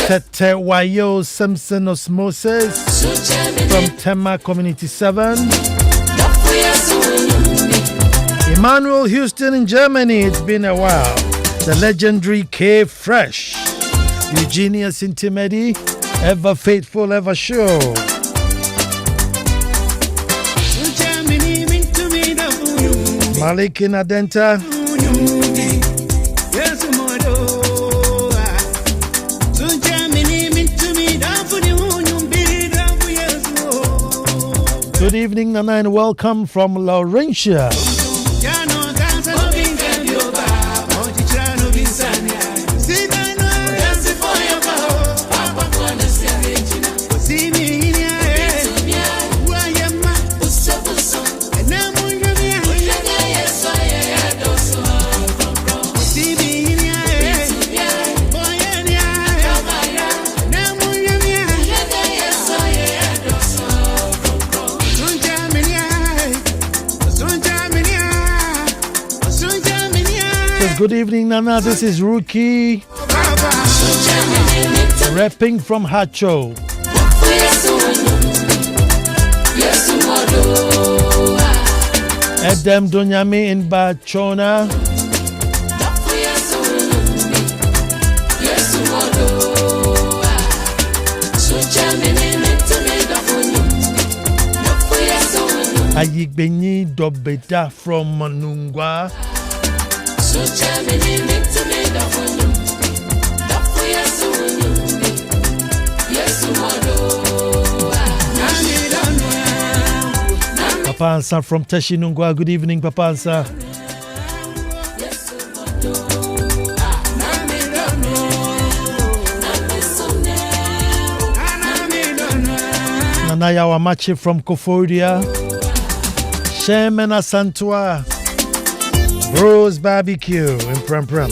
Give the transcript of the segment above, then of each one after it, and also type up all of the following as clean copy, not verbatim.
Tete Wayo Simpson Osmosis from Tema Community 7. Emmanuel Houston in Germany, it's been a while. The legendary K Fresh. Eugenia Sintimedi, ever faithful, ever sure. Malik in Adenta. Good evening, Nana, and welcome from Laurentia. Good evening, Nana. This is Rookie, rapping from Hacho. Edem Dunyami in Bachona. Ayigbenyi Dobeda from Manungwa. Papa Ansah from Teshinungwa. Good evening, Papa Ansah. Nanaya Wamachi from Kofodia. Shemena Santua. Bros Barbecue in Pram Pram.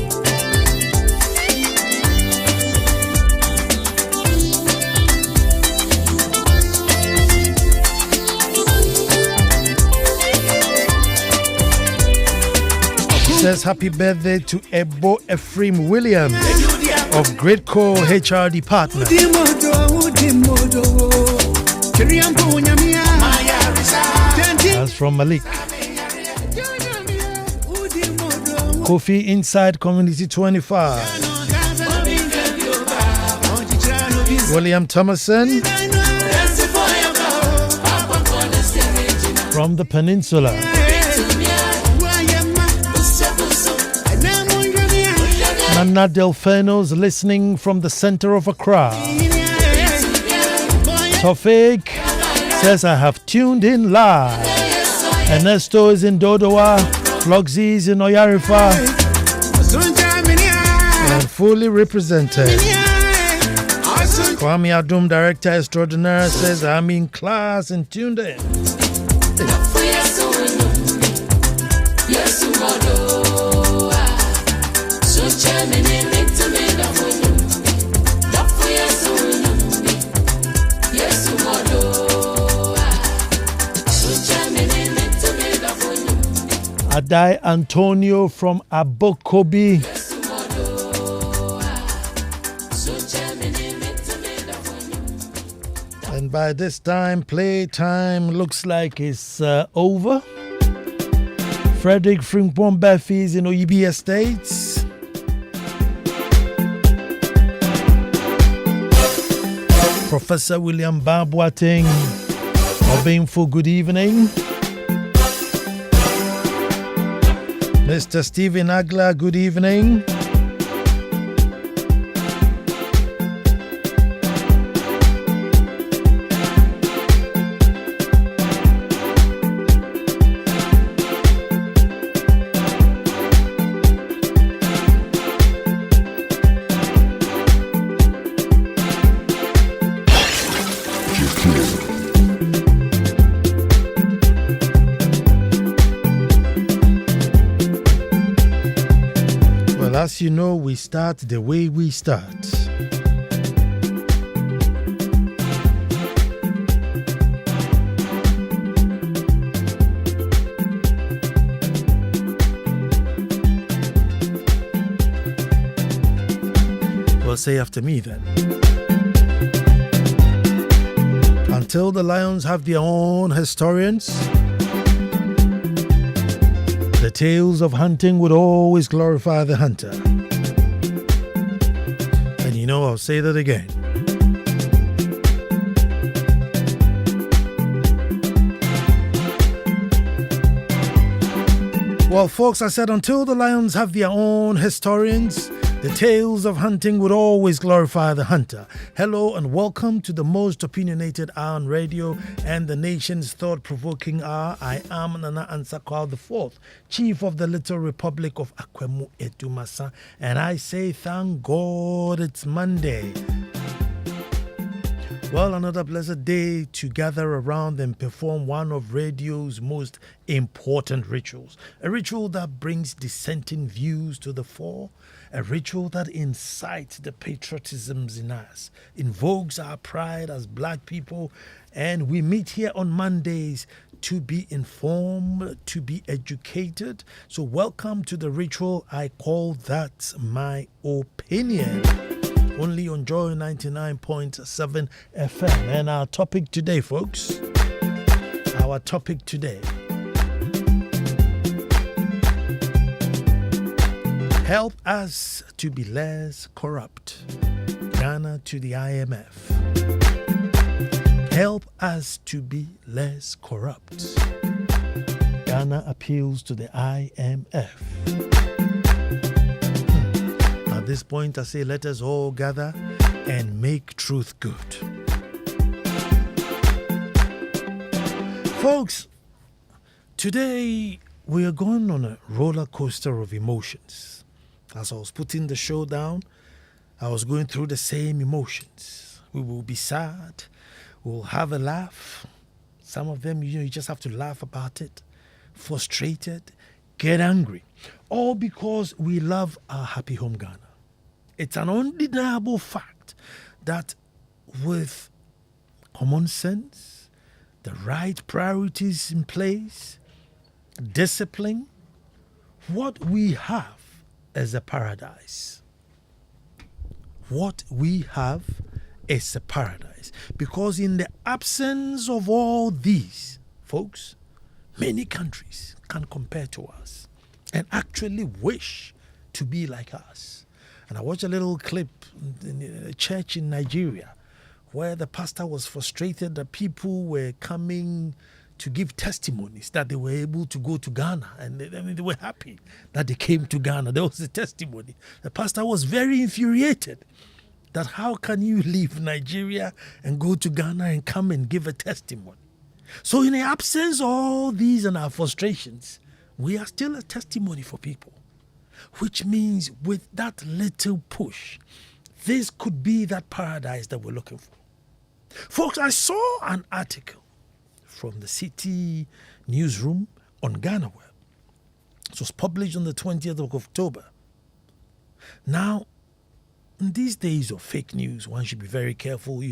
Says happy birthday to Ebo Ephraim Williams of Great Co HRD Partner. That's from Malik. Kofi inside Community 25. William Thomason from the Peninsula. Nana Delfenos listening from the center of Accra. Tofik says I have tuned in live. Ernesto is in Dodowa. Flogsy is in Oyarifa. And fully represented. Kwame Adum, Director Extraordinaire, says I'm in class and tuned in. Adai Antonio from Abokobi. And by this time, playtime looks like it's over. Frederick Frimpong Befi is in Oyibi Estates. Professor William Babwating, Obinfo, good evening. Mr. Stephen Agla, good evening. As you know, we start the way we start. Well, say after me then. Until the lions have their own historians, the tales of hunting would always glorify the hunter. And you know, I'll say that again. Well, folks, I said until the lions have their own historians, the tales of hunting would always glorify the hunter. Hello and welcome to the most opinionated hour on radio and the nation's thought-provoking hour. I am Nana Ansah Kwao IV, Chief of the Little Republic of Akwemu Edumasa, and I say thank God it's Monday. Well, another blessed day to gather around and perform one of radio's most important rituals. A ritual that brings dissenting views to the fore. A ritual that incites the patriotisms in us, invokes our pride as black people, and we meet here on Mondays to be informed, to be educated. So welcome to the ritual. I call that my opinion. Only on Joy 99.7 FM. And our topic today, folks, help us to be less corrupt. Ghana to the IMF. Help us to be less corrupt. Ghana appeals to the IMF. At this point, I say, let us all gather and make truth good. Folks, today we are going on a roller coaster of emotions. As I was putting the show down, I was going through the same emotions. We will be sad. We'll have a laugh. Some of them, you just have to laugh about it. Frustrated, get angry. All because we love our happy home Ghana. It's an undeniable fact that with common sense, the right priorities in place, discipline, what we have is a paradise. What we have is a paradise. Because in the absence of all these, folks, many countries can compare to us and actually wish to be like us. And I watched a little clip in a church in Nigeria where the pastor was frustrated that people were coming to give testimonies that they were able to go to Ghana. And they were happy that they came to Ghana. There was a testimony. The pastor was very infuriated that how can you leave Nigeria and go to Ghana and come and give a testimony? So in the absence of all these and our frustrations, we are still a testimony for people. Which means with that little push, this could be that paradise that we're looking for. Folks, I saw an article from the City newsroom on Ghana Web. It was published on the 20th of October. Now, in these days of fake news, one should be very careful,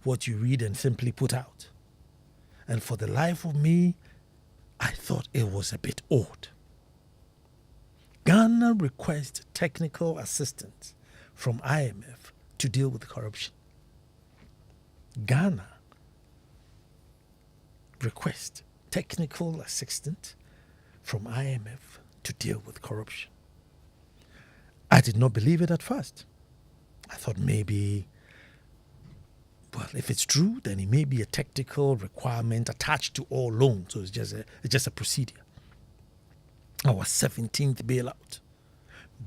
what you read and simply put out. And for the life of me, I thought it was a bit odd. Ghana requests technical assistance from IMF to deal with corruption. Ghana requests technical assistance from IMF to deal with corruption. I did not believe it at first. I thought maybe, well, if it's true, then it may be a technical requirement attached to all loans. So it's just a procedure. Our 17th bailout.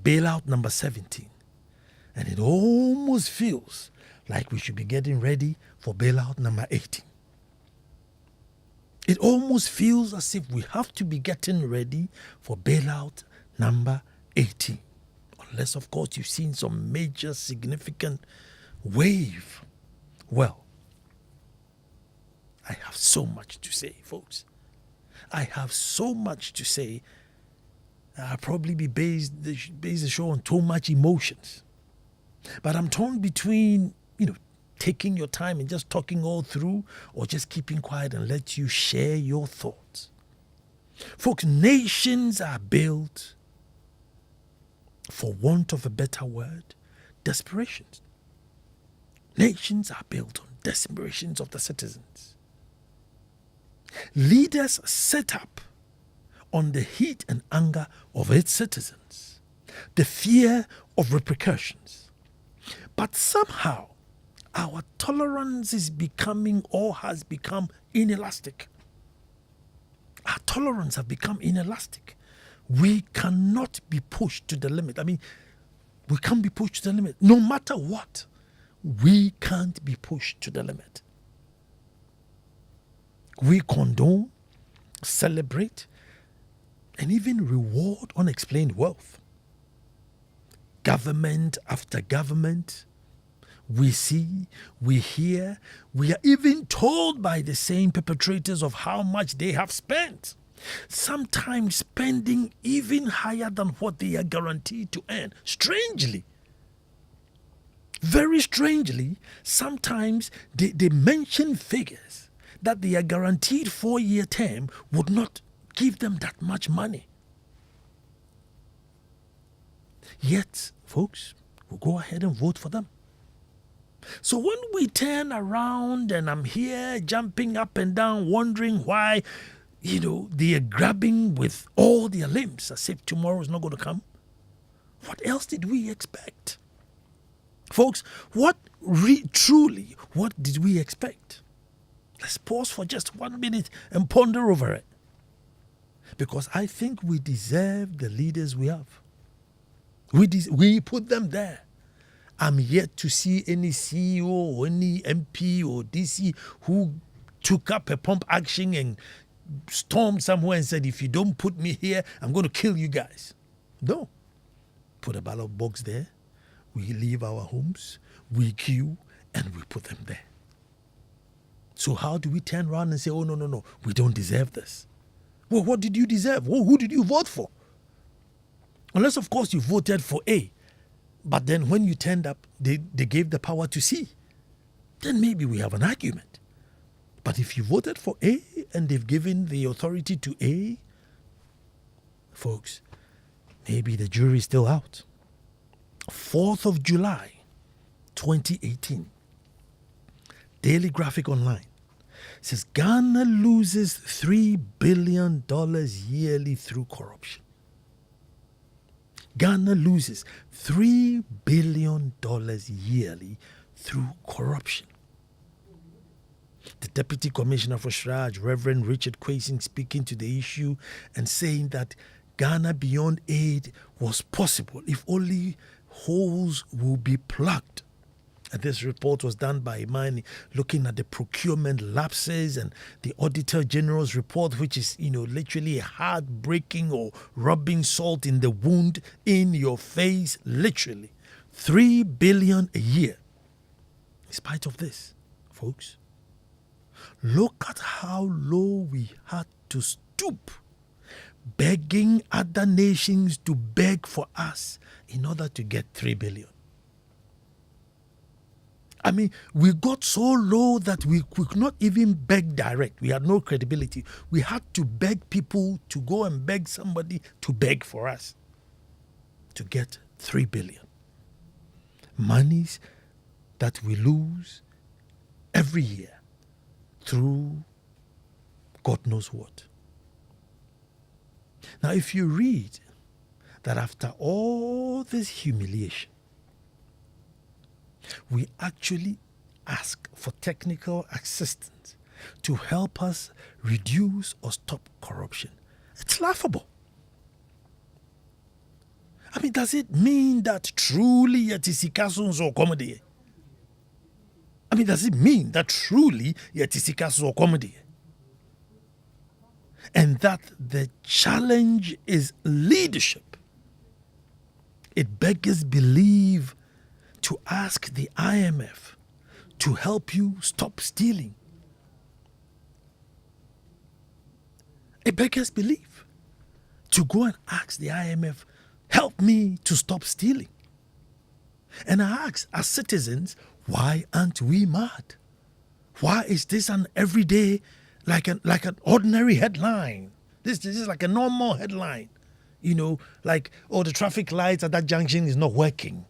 Bailout number 17. And it almost feels like we should be getting ready for bailout number 18. It almost feels as if we have to be getting ready for bailout number 18. Unless, of course, you've seen some major significant wave. Well, I have so much to say, folks. I have so much to say. I'll probably be based the show on too much emotions. But I'm torn between, taking your time and just talking all through or just keeping quiet and let you share your thoughts. Folks, nations are built, for want of a better word, desperations. Nations are built on desperations of the citizens. Leaders set up on the heat and anger of its citizens, the fear of repercussions. But somehow, our tolerance is becoming or has become inelastic. Our tolerance has become inelastic. We cannot be pushed to the limit. I mean, we can't be pushed to the limit. No matter what, we can't be pushed to the limit. We condone, celebrate, and even reward unexplained wealth. Government after government, we see, we hear, we are even told by the same perpetrators of how much they have spent. Sometimes spending even higher than what they are guaranteed to earn. Strangely, very strangely, sometimes they mention figures that their guaranteed 4-year term would not give them that much money. Yet, folks, we'll go ahead and vote for them. So when we turn around and I'm here jumping up and down, wondering why, they are grabbing with all their limbs as if tomorrow is not going to come, what else did we expect? Folks, what did we expect? Let's pause for just 1 minute and ponder over it. Because I think we deserve the leaders we have. We put them there. I'm yet to see any CEO or any MP or DC who took up a pump action and stormed somewhere and said, if you don't put me here, I'm going to kill you guys. No. Put a ballot box there. We leave our homes, we queue, and we put them there. So how do we turn around and say, oh, no, we don't deserve this? Well, what did you deserve? Well, who did you vote for? Unless, of course, you voted for A. But then when you turned up, they gave the power to C. Then maybe we have an argument. But if you voted for A and they've given the authority to A, folks, maybe the jury is still out. 4th of July, 2018. Daily Graphic Online says Ghana loses $3 billion yearly through corruption. Ghana loses $3 billion yearly through corruption. The Deputy Commissioner for Shraj, Reverend Richard Kwesing, speaking to the issue and saying that Ghana Beyond Aid was possible if only holes will be plugged. And this report was done by Imani, looking at the procurement lapses and the Auditor General's report, which is, literally heartbreaking or rubbing salt in the wound in your face, literally. $3 billion a year. In spite of this, folks, look at how low we had to stoop, begging other nations to beg for us in order to get $3 billion. I mean, we got so low that we could not even beg direct. We had no credibility. We had to beg people to go and beg somebody to beg for us to get $3 billion. Monies that we lose every year through God knows what. Now, if you read that after all this humiliation, we actually ask for technical assistance to help us reduce or stop corruption, it's laughable. I mean, does it mean that truly yatisikasun so comedy? I mean, does it mean that truly yatisikasun so comedy? And that the challenge is leadership? It beggars belief to ask the IMF to help you stop stealing. It beggars belief to go and ask the IMF, help me to stop stealing. And I ask, as citizens, why aren't we mad? Why is this an everyday, like an ordinary headline? This is like a normal headline. The traffic lights at that junction is not working.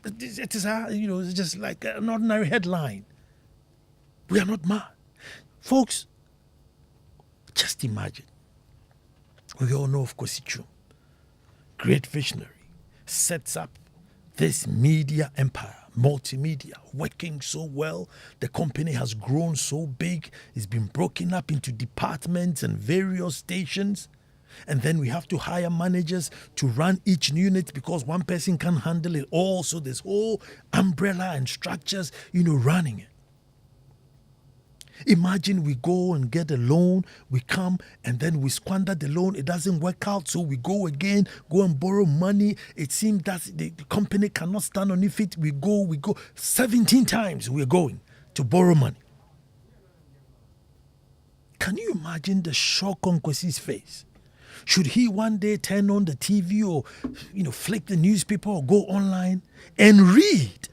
It is, it's just like an ordinary headline. We are not mad. Folks, just imagine. We all know of Kosichu, great visionary, sets up this media empire, multimedia, working so well. The company has grown so big. It's been broken up into departments and various stations. And then we have to hire managers to run each unit because one person can't handle it all. So this whole umbrella and structures, running it. Imagine we go and get a loan, we come and then we squander the loan. It doesn't work out, so we go again, go and borrow money. It seems that the company cannot stand on its feet. We go 17 times we're going to borrow money. Can you imagine the shock on Kwesi's face? Should he one day turn on the TV or, flick the newspaper or go online and read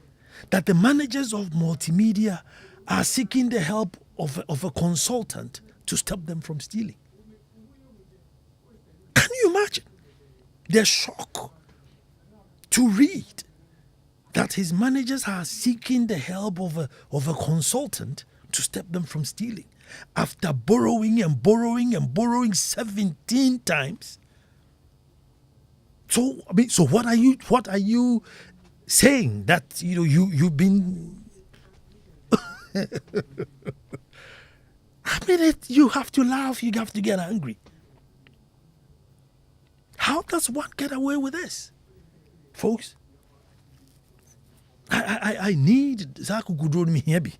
that the managers of multimedia are seeking the help of a consultant to stop them from stealing? Can you imagine the shock to read that his managers are seeking the help of a consultant to stop them from stealing after borrowing 17 times? So what are you saying that you've been you have to laugh, you have to get angry. How does one get away with this? Folks, I need Zaku Gudron Mihebi.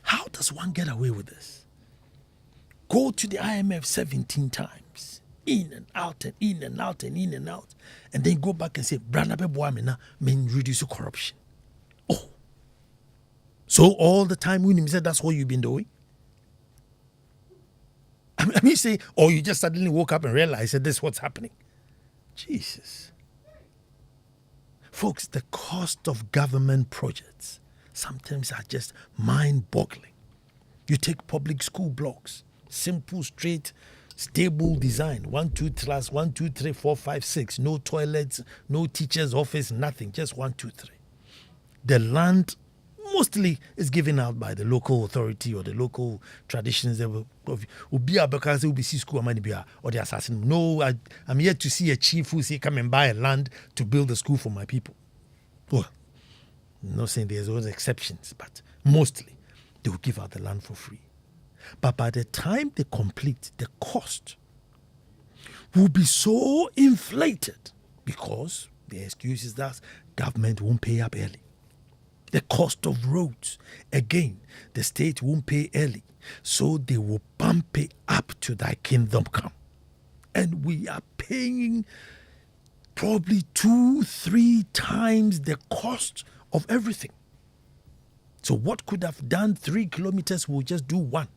How does one get away with this? Go to the IMF 17 times, in and out and in and out and in and out, and then go back and say, Branabe Boamina mean reduce corruption. Oh. So all the time when he said that's what you've been doing? Say, or you just suddenly woke up and realized that this is what's happening. Jesus. Folks, the cost of government projects sometimes are just mind-boggling. You take public school blocks, simple, straight, stable design, 1, 2, 3, 4, 5, 6, no toilets, no teacher's office, nothing, just 1, 2, 3. The land mostly is given out by the local authority or the local traditions. Or the assassin. No, I'm yet to see a chief who say, come and buy a land to build a school for my people. Well, I'm not saying there's always exceptions, but mostly they will give out the land for free. But by the time they complete, the cost will be so inflated because the excuse is that government won't pay up early. The cost of roads, again, the state won't pay early. So they will bump it up to thy kingdom come. And we are paying probably 2-3 times the cost of everything. So what could have done 3 kilometers will just do 1.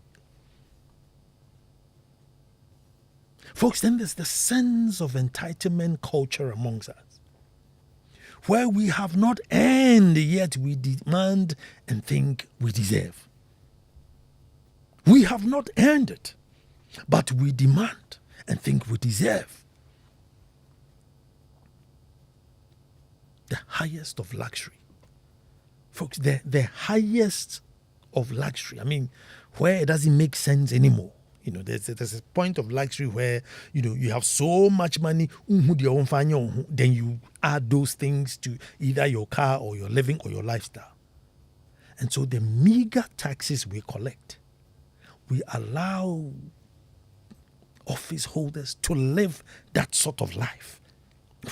Folks, then there's the sense of entitlement culture amongst us, where we have not earned, yet we demand and think we deserve. We have not earned it, but we demand and think we deserve. The highest of luxury. Folks, the highest of luxury. I mean, where it doesn't make sense anymore. There's a point of luxury where, you have so much money, then you add those things to either your car or your living or your lifestyle. And so the meager taxes we collect, we allow office holders to live that sort of life.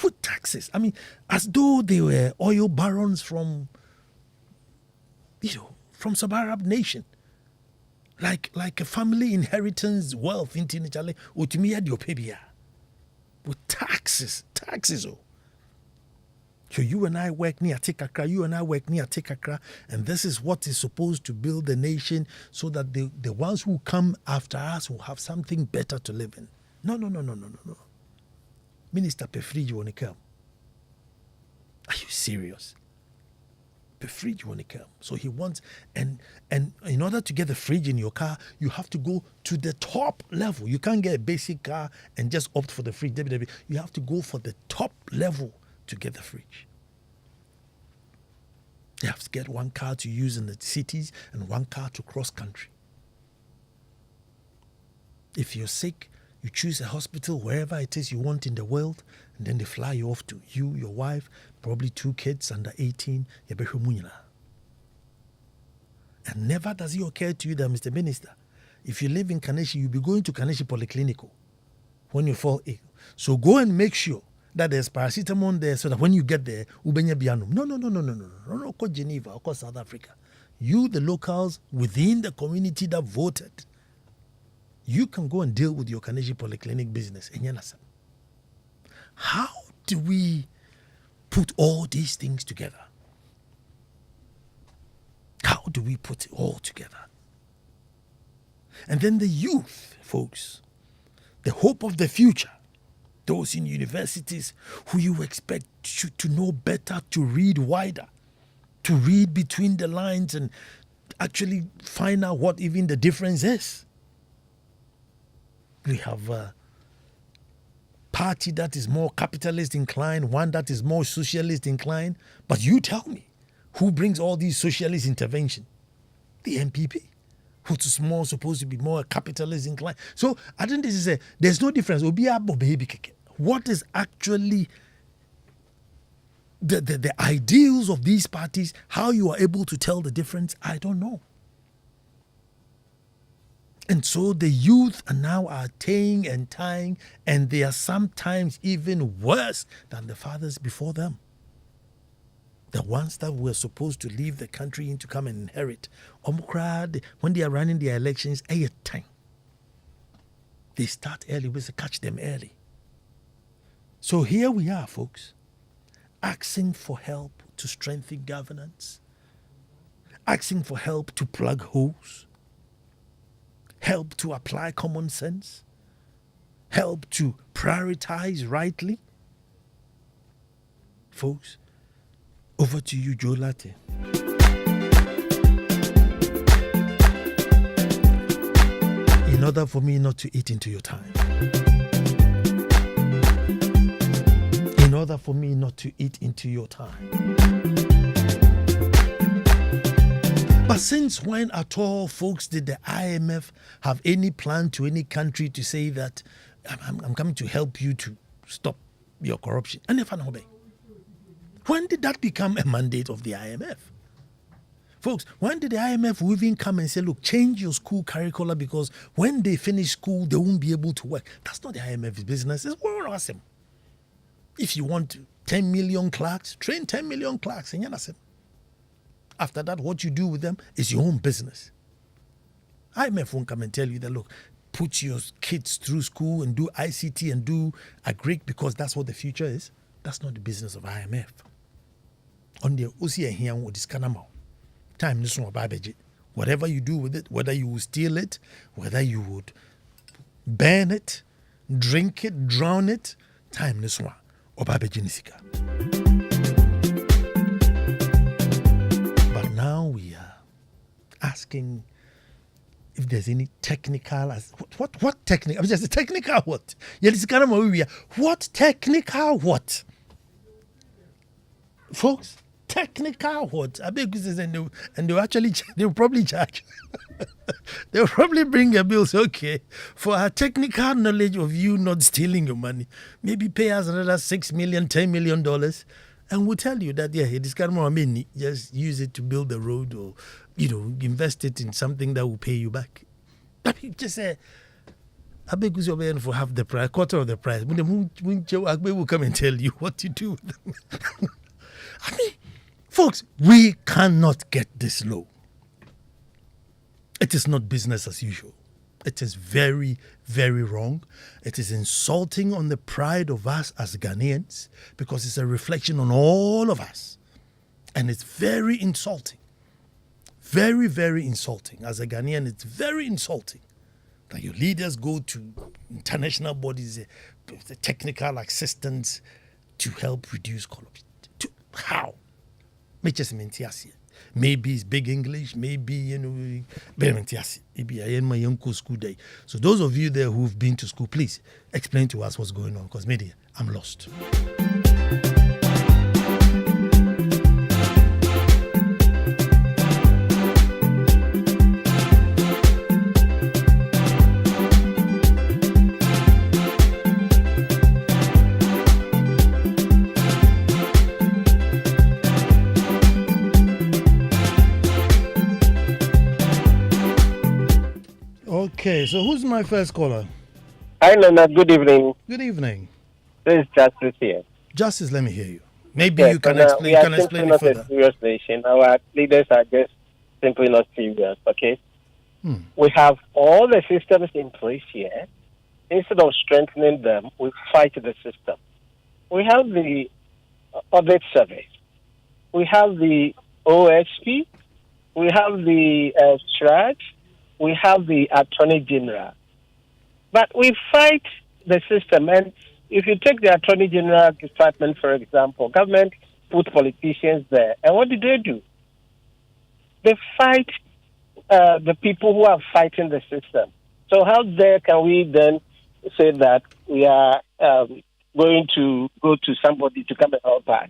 With taxes. I mean, as though they were oil barons from sub-Arab nation. Like a family inheritance wealth in Tinachale, Utimia Diopebia. With taxes. Oh. So you and I work near Tekakra, and this is what is supposed to build the nation so that the ones who come after us will have something better to live in. No. Minister Pefriji want to come. Are you serious? Fridge when it comes. So he wants, and in order to get the fridge in your car, you have to go to the top level. You can't get a basic car and just opt for the fridge. You have to go for the top level to get the fridge. They have to get one car to use in the cities and one car to cross country. If you're sick, you choose a hospital wherever it is you want in the world, and then they fly you off to you, your wife, probably 2 kids under 18. And never does it occur to you that, Mr. Minister, if you live in Kaneshi, you'll be going to Kaneshi Polyclinic when you fall ill. So go and make sure that there's paracetamol there so that when you get there, ubenya bianum. No, go Geneva, go South Africa. You, the locals within the community that voted, you can go and deal with your Kaneshi Polyclinic business. How do we put all these things together? How do we put it all together? And then the youth, folks, the hope of the future, those in universities who you expect to know better, to read wider, to read between the lines and actually find out what even the difference is. We have a party that is more capitalist inclined, one that is more socialist inclined. But you tell me, who brings all these socialist intervention? The MPP, who's more supposed to be more capitalist inclined. So I think this is there's no difference. What is actually the ideals of these parties, how you are able to tell the difference, I don't know. And so the youth are now tying and tying, and they are sometimes even worse than the fathers before them. The ones that were supposed to leave the country in to come and inherit. When they are running their elections, time. They start early, we say catch them early. So here we are, folks, asking for help to strengthen governance, asking for help to plug holes, help to apply common sense, help to prioritize rightly. Folks, over to you, Joe Latte. In order for me not to eat into your time. In order for me not to eat into your time. But since when at all, folks, did the IMF have any plan to any country to say that I'm coming to help you to stop your corruption? I never know. When did that become a mandate of the IMF? Folks, when did the IMF even come and say, look, change your school curricula because when they finish school, they won't be able to work? That's not the IMF's business. It's more awesome. If you want 10 million clerks, train 10 million clerks. After that, what you do with them is your own business. IMF won't come and tell you that, look, put your kids through school and do ICT and do agric because that's what the future is. That's not the business of IMF. On the OCA here with this kanamau. Time this one babeji. Whatever you do with it, whether you will steal it, whether you would burn it, drink it, drown it, time this one. Obabeji nisika. But now we are asking if there's any technical, what technical? I'm just a technical what? What technical what? Folks, technical what? I beg you, and they'll probably charge. They'll probably bring a bill. Say, okay, for our technical knowledge of you not stealing your money, maybe pay us another $6 million, $10 million, and we'll tell you that this kind of money, just use it to build a road or invest it in something that will pay you back. I mean, just say, I beg you for half the price, quarter of the price. When will come and tell you what to do with them. I mean, folks, we cannot get this low. It is not business as usual. It is very, very wrong. It is insulting on the pride of us as Ghanaians because it's a reflection on all of us. And it's very insulting. Very, very insulting. As a Ghanaian, it's very insulting that your leaders go to international bodies, the technical assistance to help reduce corruption. How? Maybe it's big English, maybe, maybe I am my young school day. So those of you there who've been to school, please explain to us what's going on, because maybe I'm lost. Okay, so who's my first caller? Hi, Nana. Good evening. Good evening. This is Justice here. Justice, let me hear you. Maybe Yes, you can Nana, explain. we You are can simply explain it not a further. serious nation. Our leaders are just simply not serious, okay? Hmm. We have all the systems in place here. Instead of strengthening them, we fight the system. We have the audit service. We have the OSP. We have the STRAT. We have the Attorney General. But we fight the system. And if you take the Attorney General Department, for example, government put politicians there. And what do? They fight the people who are fighting the system. So how dare can we then say that we are going to go to somebody to come and help us?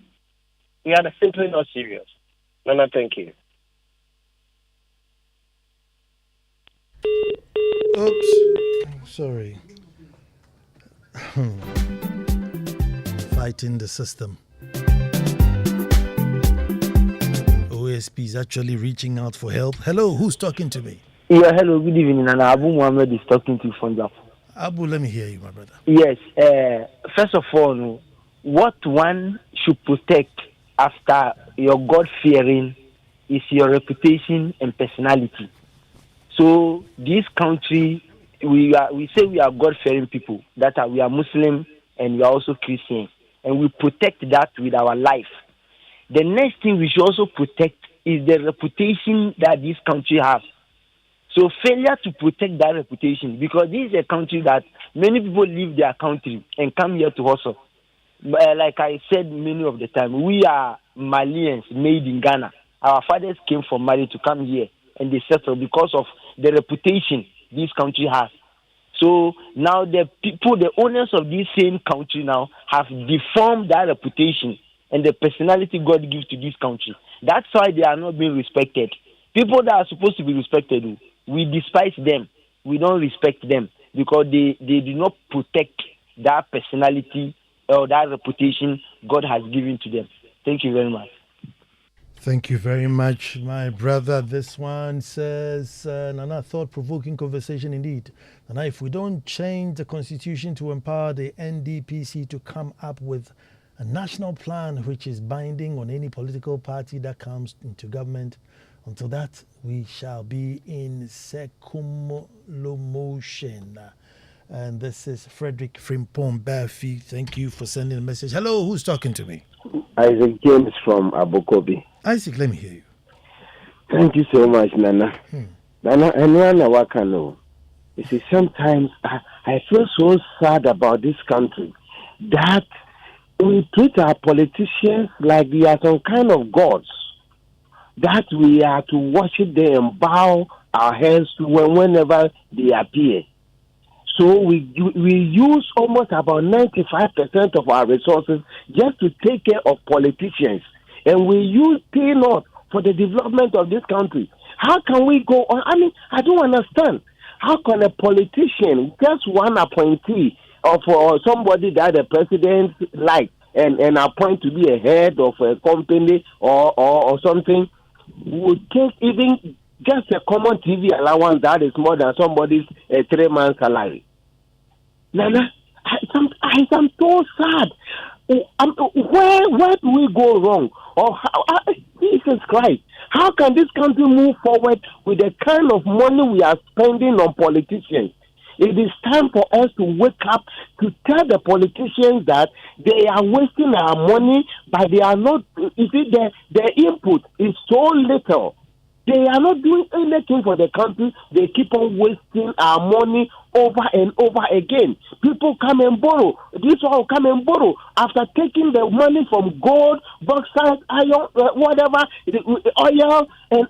We are simply not serious. No, thank you. Oops. Sorry. Fighting the system. OSP is actually reaching out for help. Hello, who's talking to me? Yeah, hello, good evening. And Abu Muhammad is talking to you from Jaffa. Abu, let me hear you, my brother. Yes, first of all, what one should protect after your God fearing is your reputation and personality. So, this country, we say we are God fearing people, that we are Muslim and we are also Christian, and we protect that with our life. The next thing we should also protect is the reputation that this country has. So failure to protect that reputation, because this is a country that many people leave their country and come here to hustle. Like I said many of the time, we are Malians made in Ghana. Our fathers came from Mali to come here and they settled because of the reputation this country has. So now the people, the owners of this same country now have deformed that reputation and the personality God gives to this country. That's why they are not being respected. People that are supposed to be respected, we despise them. We don't respect them because they do not protect that personality or that reputation God has given to them. Thank you very much. Thank you very much, my brother. This one says, Nana, thought-provoking conversation indeed. Nana, if we don't change the constitution to empower the NDPC to come up with a national plan which is binding on any political party that comes into government, until that, we shall be in circumlocution. And this is Frederick Frimpong Bafi. Thank you for sending a message. Hello, who's talking to me? Isaac James from Abokobi. Isaac, let me hear you. Thank you so much, Nana. Nana, and Nana Wakano. You see, sometimes I feel so sad about this country that we treat our politicians like they are some kind of gods, that we are to worship them and bow our heads to whenever they appear. So we use almost about 95% of our resources just to take care of politicians, and we use peanuts for the development of this country. How can we go on? I mean, I don't understand. How can a politician, just one appointee of somebody that the president likes and appoint to be a head of a company or something, would take even just a common TV allowance that is more than somebody's 3-month salary? Nana, I'm so sad. Where do we go wrong? Or Jesus Christ, how can this country move forward with the kind of money we are spending on politicians? It is time for us to wake up to tell the politicians that they are wasting our money, but they are not. You see, their input is so little. They are not doing anything for the country. They keep on wasting our money over and over again. People come and borrow. This one will come and borrow after taking the money from gold, bauxite, iron, whatever, oil, and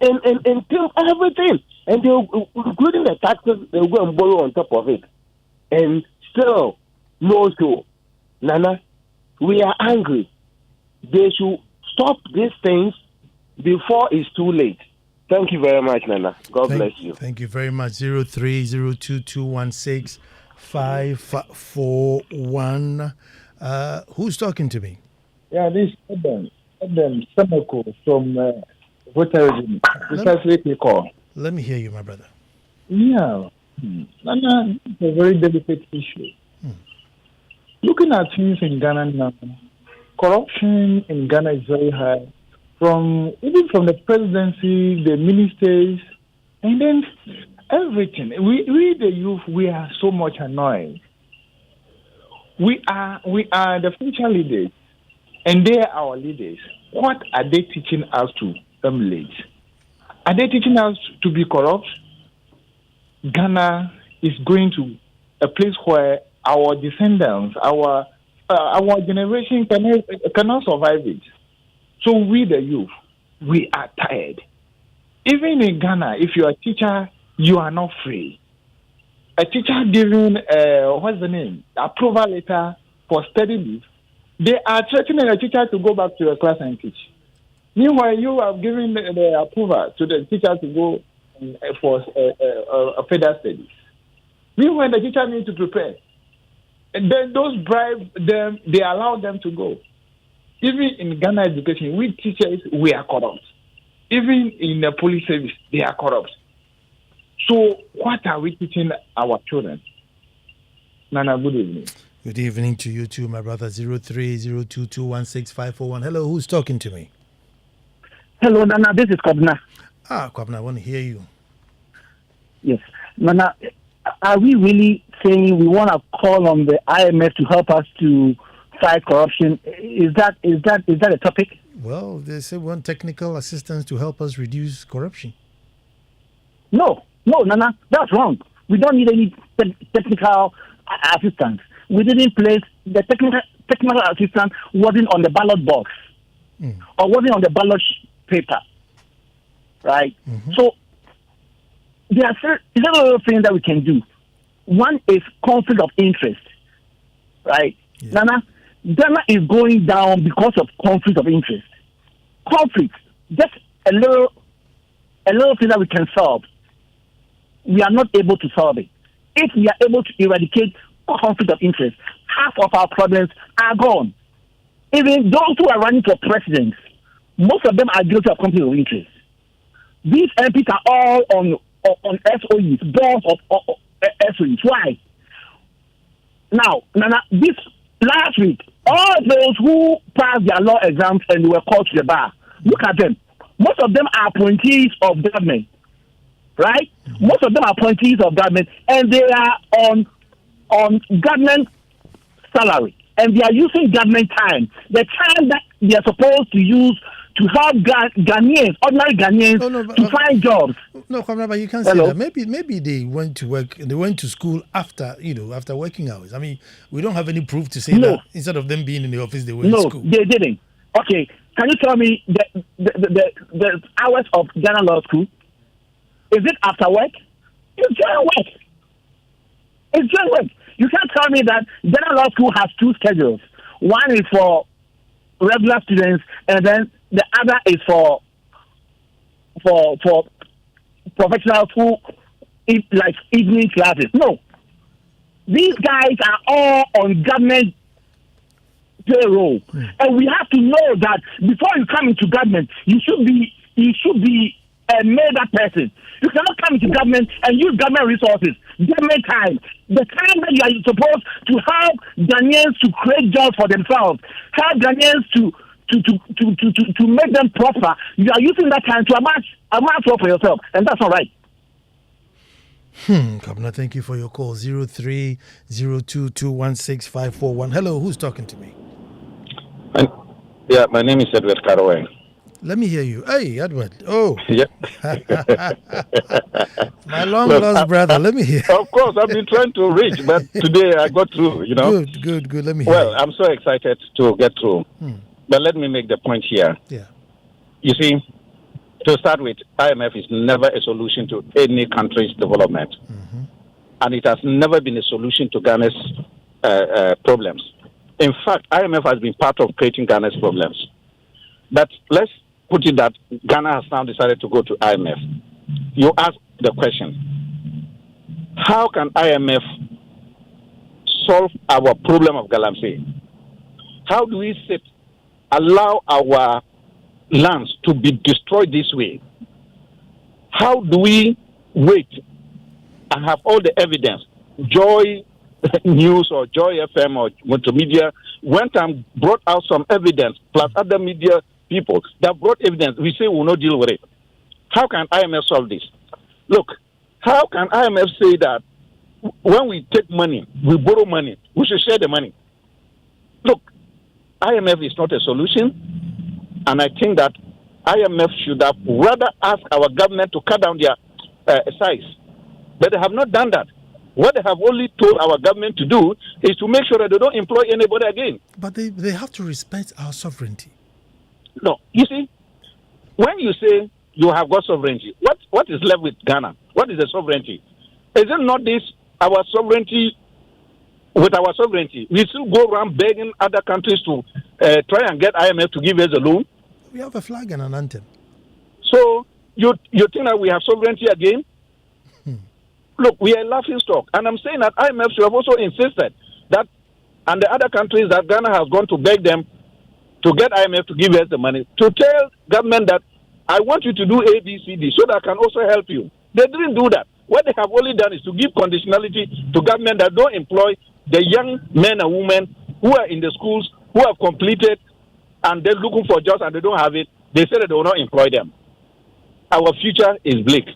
everything. And they, including the taxes, they will go and borrow on top of it. And still, no show. Nana, we are angry. They should stop these things before it's too late. Thank you very much, Nana. God bless you. Thank you very much. 0302216541. Who's talking to me? Yeah, this is Adam Samako from Voterism. Precisely call. Let me hear you, my brother. Yeah, Nana, it's a very delicate issue. Looking at things in Ghana now, corruption in Ghana is very high. Even from the presidency, the ministers, and then everything. We the youth, we are so much annoyed. We are the future leaders, and they are our leaders. What are they teaching us to emulate? Are they teaching us to be corrupt? Ghana is going to a place where our descendants, our generation cannot survive it. So we, the youth, we are tired. Even in Ghana, if you are a teacher, you are not free. A teacher giving approval letter for study leave, they are threatening a teacher to go back to your class and teach. Meanwhile, you have given the approval to the teacher to go for further studies. Meanwhile, the teacher needs to prepare. And then those bribe them, they allow them to go. Even in Ghana education, we teachers, we are corrupt. Even in the police service, they are corrupt. So what are we teaching our children? Nana, good evening. Good evening to you too, my brother. 0302216541. Hello, who's talking to me? Hello, Nana. This is Kwabna. Kwabna, I want to hear you. Yes. Nana, are we really saying we want to call on the IMF to help us to fight corruption? Is that a topic? Well, they say we want technical assistance to help us reduce corruption. No, Nana, that's wrong. We don't need any technical assistance. We didn't place the technical assistance wasn't on the ballot box or wasn't on the ballot paper, right? Mm-hmm. So there are several things that we can do. One is conflict of interest, right? Yeah. Nana, Ghana is going down because of conflict of interest. Conflict, just a little thing that we can solve. We are not able to solve it. If we are able to eradicate conflict of interest, half of our problems are gone. Even those who are running for president, most of them are guilty of conflict of interest. These MPs are all on SOEs, boards of SOEs. Why? Now, Nana, this last week, all those who passed their law exams and were called to the bar, look at them. Most of them are appointees of government, right? Mm-hmm. Most of them are appointees of government, and they are on government salary, and they are using government time, the time that they are supposed to use to help Ghanaians, ordinary Ghanaians, to find jobs. No, but you can't say that. Maybe they went to work. They went to school after working hours. I mean, we don't have any proof to say that. Instead of them being in the office, they went to school. No, they didn't. Okay, can you tell me the hours of Ghana Law School? Is it after work? It's during work. It's during work. You can't tell me that Ghana Law School has two schedules. One is for regular students, and then the other is for professionals who like evening classes. No, these guys are all on government payroll, and we have to know that before you come into government, you should be a made-up person. You cannot come into government and use government resources, government time, the time that you are supposed to help Ghanaians to create jobs for themselves, help Ghanaians to make them prosper. You are using that time to amass for yourself, and that's not right. Kabna, thank you for your call. 0302216541. Hello, who's talking to me? Yeah, my name is Edward Karowe. Let me hear you. Hey, Edward. Oh. Yeah. My long-lost brother. Let me hear. Of course, I've been trying to reach, but today I got through, Good. Let me hear. Well, I'm so excited to get through. But let me make the point here. Yeah. You see, to start with, IMF is never a solution to any country's development. Mm-hmm. And it has never been a solution to Ghana's problems. In fact, IMF has been part of creating Ghana's problems. But let's put it that Ghana has now decided to go to IMF. You ask the question, how can IMF solve our problem of Galamsey? How do we allow our lands to be destroyed this way? How do we wait and have all the evidence. Joy News or Joy FM or Multimedia went and brought out some evidence, plus other media people that brought evidence. We say we'll not deal with it. How can IMF solve this? Look, how can IMF say that when we take money, we borrow money, we should share the money? Look, IMF is not a solution, and I think that IMF should have rather asked our government to cut down their size. But they have not done that. What they have only told our government to do is to make sure that they don't employ anybody again. But they have to respect our sovereignty. No, you see, when you say you have got sovereignty, what is left with Ghana? What is the sovereignty? Is it not this, our sovereignty? With our sovereignty, we still go around begging other countries to try and get IMF to give us a loan. We have a flag and an anthem. So you think that we have sovereignty again? Look, we are a laughing stock, and I'm saying that IMF should have also insisted that, and the other countries that Ghana has gone to beg them to get IMF to give us the money, to tell government that I want you to do A, B, C, D, so that I can also help you. They didn't do that. What they have only done is to give conditionality to government that don't employ the young men and women who are in the schools, who have completed, and they're looking for jobs and they don't have it. They say that they will not employ them. Our future is bleak.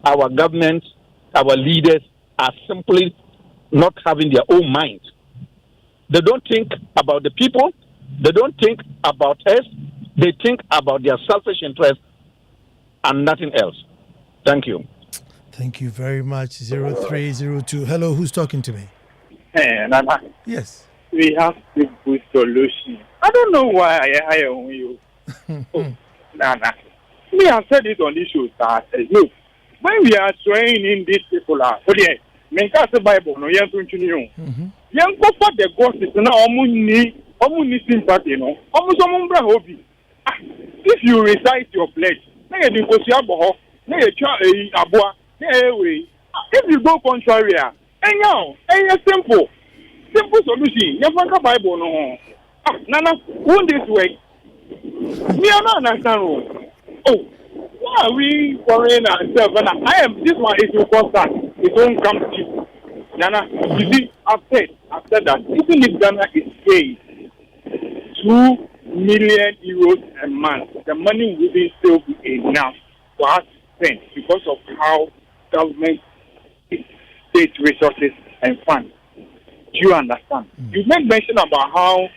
Our government, our leaders are simply not having their own mind. They don't think about the people. They don't think about us. They think about their selfish interests and nothing else. Thank you. Thank you very much. 0302. Hello, who's talking to me? Hey, Nana. Yes. We have a good solution. I don't know why I hire on you. Nana. Me, I said it on this show. Look, when we are training these people, make us a Bible, no, young continue. Young go for the gossip, now, almost sympathy, no, almost a hobby. If you recite your pledge, if you go contrary, simple solution. You find a Bible, no. Nana, won't this way? Me, I don't understand. Oh, why are we foreign ourselves? I am. This one is your cost. It won't come cheap. Nana, you see, I've said that even if Ghana is paid 2 million euros a month, the money wouldn't still be enough for us to spend because of how government state resources and funds. Do you understand? You made mention about how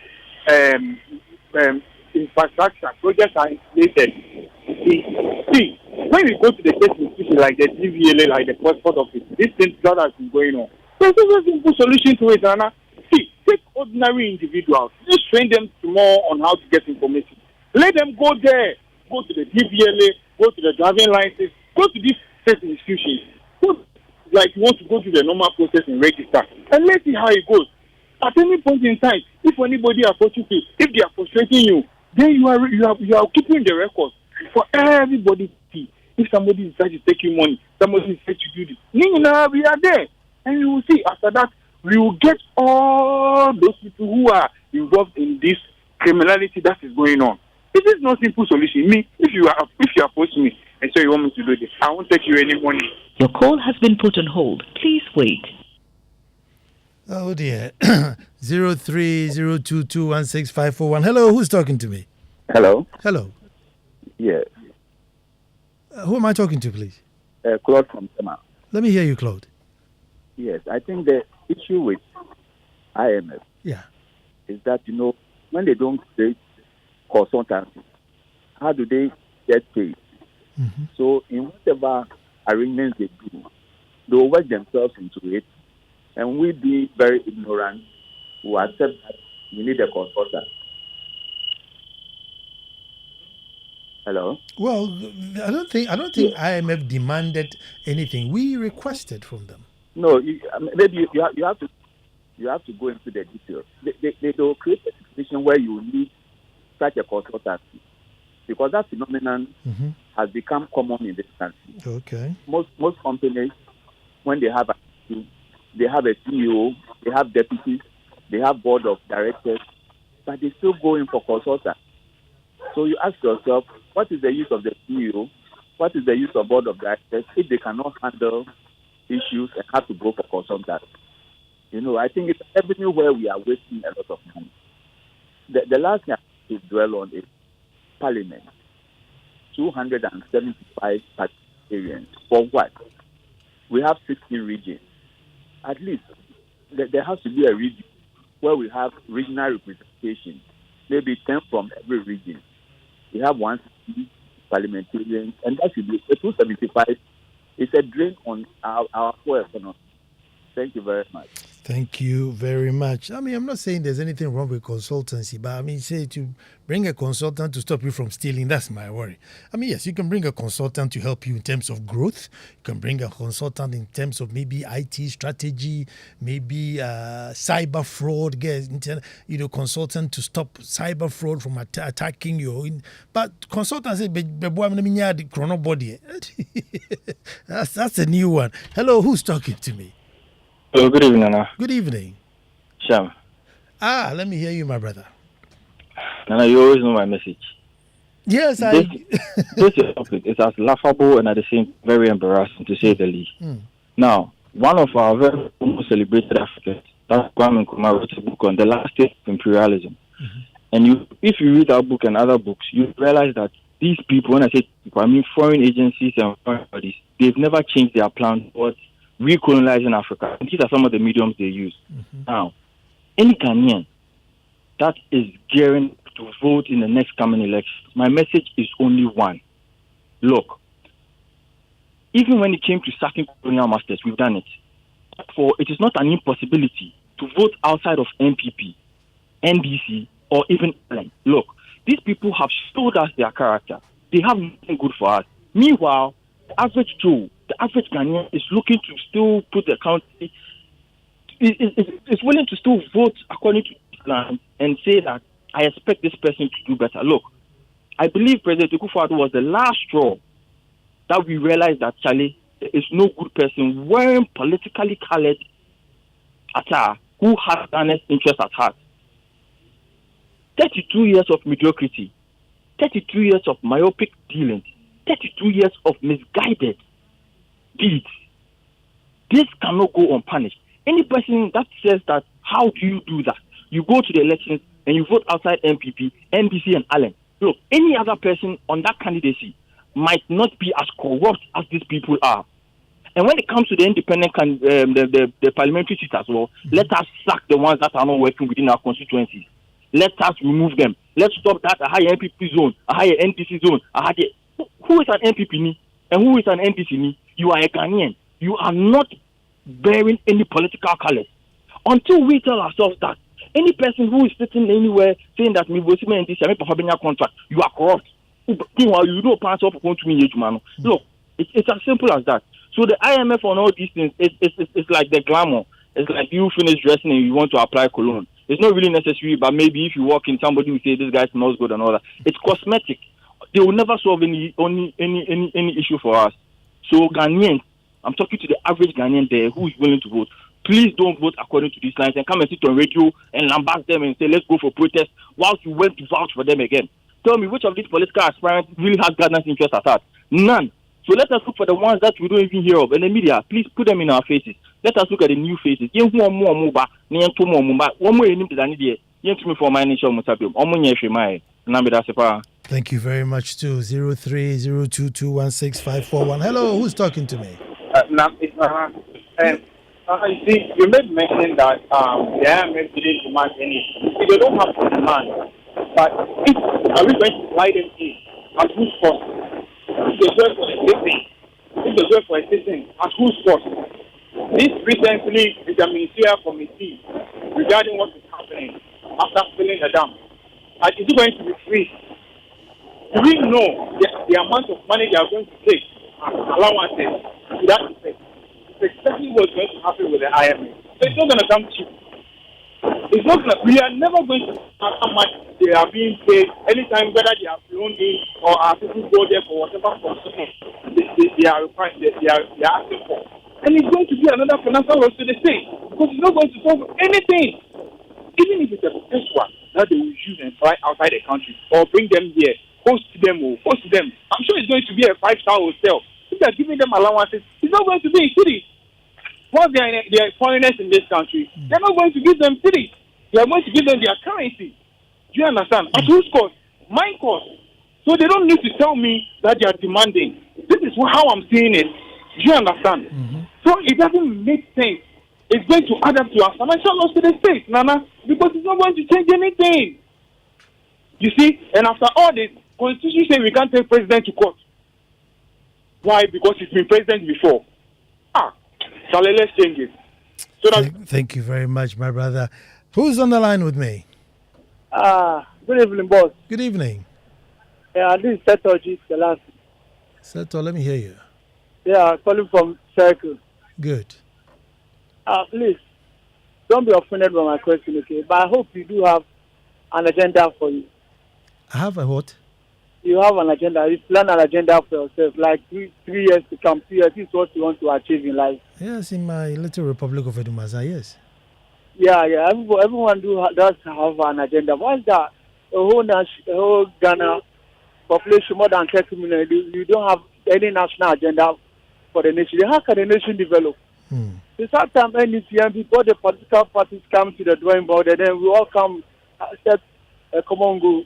infrastructure projects are inflated. See, when we go to the state institution like the DVLA, like the passport office, this thing that has been going on. There's a simple solution to it, Anna. See, take ordinary individuals. Just train them more on how to get information. Let them go there. Go to the DVLA, go to the driving license, go to these state institutions. Like you want to go through the normal process and register. And let's see how it goes. At any point in time, if anybody approaches you, if they are frustrating you, then you are keeping the records for everybody to see. If somebody decides to take you money, somebody decides to do this, we are there. And you will see after that, we will get all those people who are involved in this criminality that is going on. It is not simple solution. Me, if you approach me and say you want me to do this, I won't take you any money. Your call has been put on hold. Please wait. Oh dear. 0302216541. Hello, who's talking to me? Hello. Hello. Yes. Who am I talking to, please? Claude from Tema. Let me hear you, Claude. Yes, I think the issue with IMF is that, when they don't create consultancy, how do they get paid? So in whatever arrangements they do, they will work themselves into it. And we be very ignorant who accept that we need a consultant. Hello? Well, I don't think IMF demanded anything. We requested from them. No, maybe you have to go into the details. They will create a situation where you need such a consultancy because that phenomenon has become common in this country. Okay. Most companies, when they have a CEO, they have deputies, they have board of directors, but they still go in for consultants. So you ask yourself, what is the use of the CEO? What is the use of board of directors if they cannot handle issues and have to go for consultants. I think it's an avenue where we are wasting a lot of money. The last thing I have to dwell on is Parliament. 275 parliamentarians. For what? We have 16 regions. At least there has to be a region where we have regional representation, maybe 10 from every region. We have 160 parliamentarians, and that should be 275. It's a drain on our poor economy. Thank you very much. Thank you very much. I mean, I'm not saying there's anything wrong with consultancy, but I mean, say to bring a consultant to stop you from stealing, that's my worry. I mean, yes, you can bring a consultant to help you in terms of growth. You can bring a consultant in terms of maybe IT strategy, maybe cyber fraud, consultant to stop cyber fraud from attacking you. But consultants say, that's a new one. Hello, who's talking to me? Hello, good evening, Nana. Good evening. Sham. Let me hear you, my brother. Nana, you always know my message. Yes, this topic is as laughable and at the same very embarrassing, to say the least. Now, one of our very most celebrated Africans, that's Kwame Nkrumah, wrote a book on the last stage of imperialism. And if you read that book and other books, you realize that these people, when I say people, I mean foreign agencies and foreign bodies, they've never changed their plan towards recolonizing Africa. And these are some of the mediums they use. Now, any Ghanaian that is gearing to vote in the next coming elections, my message is only one. Look, even when it came to sacking colonial masters, we've done it. For it is not an impossibility to vote outside of MPP, NDC, or even LN. Look, these people have showed us their character. They have nothing good for us. Meanwhile, the average Joe, the average Ghanaian is looking to still put the country, is willing to still vote according to Islam and say that I expect this person to do better. Look, I believe President Akufo-Addo was the last straw that we realized that Charlie is no good person wearing politically colored attire who has Ghana's interest at heart. 32 years of mediocrity, 32 years of myopic dealings, 32 years of misguided deeds. This cannot go unpunished. Any person that says that, how do you do that? You go to the elections and you vote outside MPP, NDC, and Allen. Look, any other person on that candidacy might not be as corrupt as these people are. And when it comes to the independent, the parliamentary seats as well, let us sack the ones that are not working within our constituencies. Let us remove them. Let's stop that a higher MPP zone, a higher NDC zone. Who is an MPP and who is an NDC? You are a Ghanaian. You are not bearing any political colors. Until we tell ourselves that any person who is sitting anywhere saying that me NDC, I contract, you are corrupt. Meanwhile, you don't pass up to me. Look, it's as simple as that. So the IMF on all these things, it's like the glamour. It's like you finish dressing and you want to apply cologne. It's not really necessary, but maybe if you walk in, somebody will say this guy smells good and all that. It's cosmetic. They will never solve any issue for us. So Ghanaians, I'm talking to the average Ghanaian there who is willing to vote. Please don't vote according to these lines and come and sit on radio and lambast them and say let's go for protest whilst you went to vouch for them again. Tell me which of these political aspirants really has Ghana's interest at heart? None. So let us look for the ones that we don't even hear of. And the media, please put them in our faces. Let us look at the new faces. Thank you very much too. 0302216541. Hello, who's talking to me? You see, you made mention that the IMF didn't demand any. They don't have to demand. But are we going to slide them in at whose cost? If they go for assistance, at whose cost? This recently is a ministerial committee regarding what is happening after filling the dam. And is it going to be free? Do we know the amount of money they are going to take as allowances to that effect? It's exactly what's going to happen with the IMF. So it's not going to come cheap. It's not going to, we are never going to know how much they are being paid anytime, whether they are flown in or our people go there for whatever consumption they are required, they are asking for. And it's going to be another financial loss to the state because it's not going to solve anything. Even if it's a first one that they will use and fly outside the country or bring them here, host them. I'm sure it's going to be a 5-star hotel. If they are giving them allowances, it's not going to be in city. Once they are foreigners in this country, they're not going to give them cities. They are going to give them their currency. Do you understand? At whose cost? Mine cost. So they don't need to tell me that they are demanding. This is how I'm seeing it. Do you understand? So it doesn't make sense. It's going to add up to our financial loss to the state, Nana, because it's not going to change anything. You see? And after all this, Constitution says we can't take president to court. Why? Because he's been president before. Charlie, let's change it. So Thank you very much, my brother. Who's on the line with me? Good evening, boss. Good evening. Yeah, this is Seto G. Selassie. Seto, let me hear you. Yeah, calling from Circle. Good. Please, don't be offended by my question, okay? But I hope you do have an agenda for you. I have a what? You have an agenda. You plan an agenda for yourself, like three years to come. 3 years, this is what you want to achieve in life. Yes, in my little Republic of Edumaza, yes. Yeah. Everyone does have an agenda. Once that the whole Ghana population more than 30 million, you don't have any national agenda for the nation. How can the nation develop? So sometimes NECM, before the political parties come to the drawing board, and then we all come set a common goal,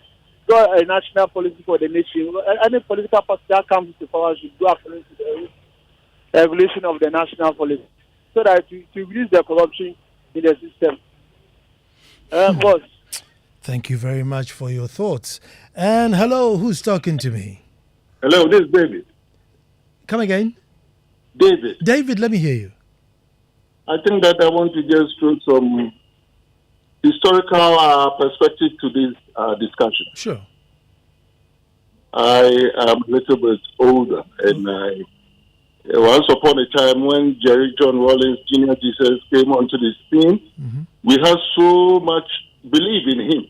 draw a national policy for the nation. Any political party that comes to power should do according to the evolution of the national policy, so that to reduce the corruption in the system. Boss. Thank you very much for your thoughts. And hello, who's talking to me? Hello, this is David. Come again? David. David, let me hear you. I think that I want to just throw some historical perspective to this discussion. Sure. I am a little bit older, and once upon a time when Jerry John Rawlings, Jr. Jesus came onto the scene, we had so much belief in him.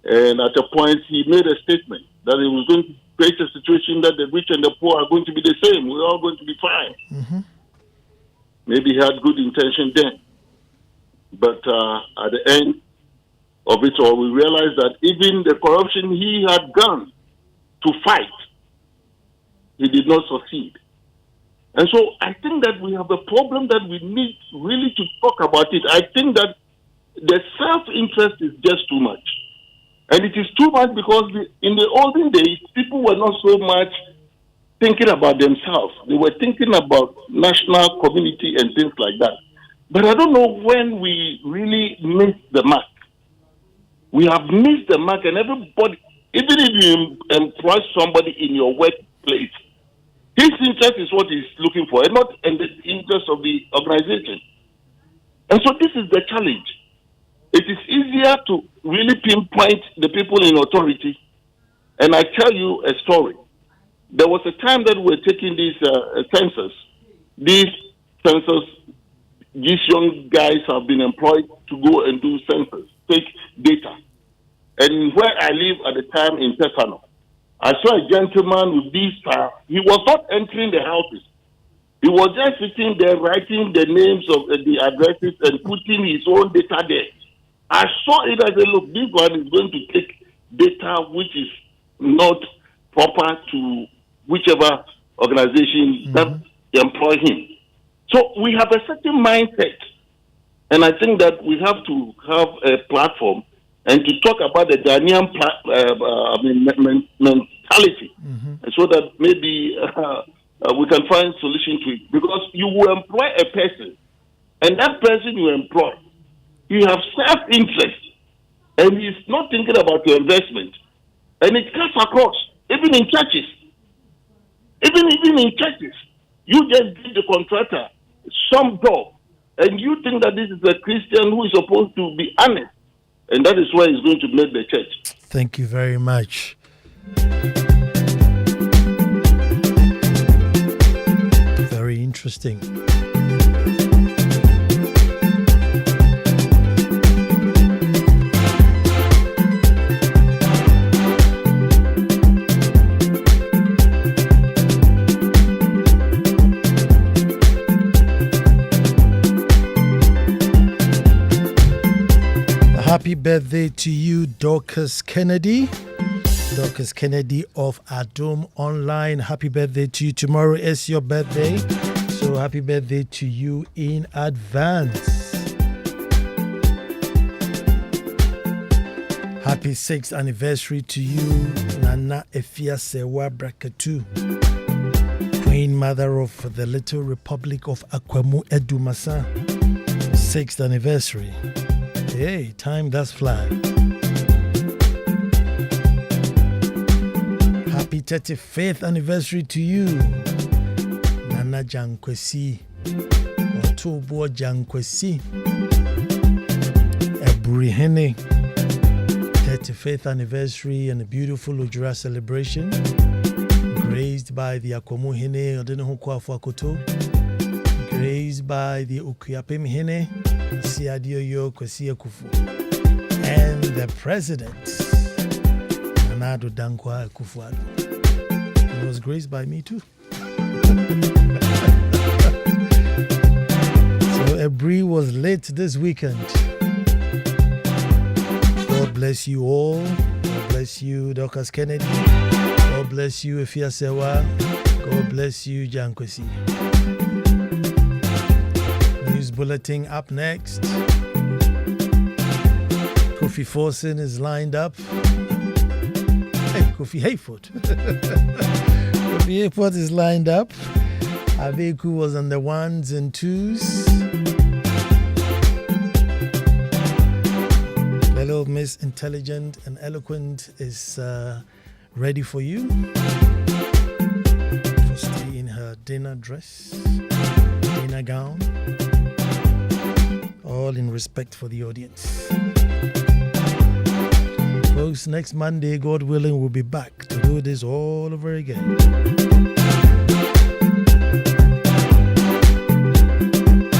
And at a point, he made a statement that he was going to create a situation that the rich and the poor are going to be the same. We're all going to be fine. Maybe he had good intention then. But at the end of it all, we realized that even the corruption he had gone to fight, he did not succeed. And so I think that we have a problem that we need really to talk about it. I think that the self-interest is just too much. And it is too much because in the olden days, people were not so much thinking about themselves. They were thinking about national community and things like that. But I don't know when we really missed the mark. We have missed the mark, and everybody, even if you employ somebody in your workplace, his interest is what he's looking for, and not in the interest of the organization. And so this is the challenge. It is easier to really pinpoint the people in authority. And I tell you a story. There was a time that we were taking these census. These census, these young guys have been employed to go and do census, take data. And where I live at the time in Tefano, I saw a gentleman with these he was not entering the houses. He was just sitting there writing the names of the addresses and putting his own data there. I saw it as a look, this one is going to take data which is not proper to whichever organization that employ him. So we have a certain mindset, and I think that we have to have a platform and to talk about the Ghanaian mentality, so that maybe we can find solution to it. Because you will employ a person, and that person you employ, you have self-interest, and he's not thinking about your investment. And it cuts across, even in churches. Even in churches, you just give the contractor some job, and you think that this is a Christian who is supposed to be honest, and that is why he's going to make the church. Thank you very much. Very interesting. Happy birthday to you, Dorcas Kennedy. Dorcas Kennedy of Adom Online. Happy birthday to you. Tomorrow is your birthday. So happy birthday to you in advance. Happy 6th anniversary to you, Nana Ansah Kwao, Queen Mother of the Little Republic of Akwamu Edumasa. 6th anniversary. Hey, time does fly. Happy 35th anniversary to you, Nana Jankwesi, Otubo Jankwesi, Ebrihene. 35th anniversary and a beautiful Ujura celebration, graced by the Akwamu Hene Odenehukwa Akoto, graced by the Ukuyapem Hene, Siadio Yo Kwesi Akufu, and the President, Nanado Dankwa Akufuado. It was graced by me too. So Ebri was late this weekend. God bless you all. God bless you, Dorcas Kennedy. God bless you, Efia Sewa. God bless you, Jankwesi. News bulletin up next. Kofi Forson is lined up. Hey, Kofi Hayford. Kofi Hayford is lined up. Abeku was on the 1s and 2s. Little Miss Intelligent and Eloquent is ready for you. Firstly in her dinner dress, dinner gown, all in respect for the audience. Folks, next Monday, God willing, we'll be back to do this all over again.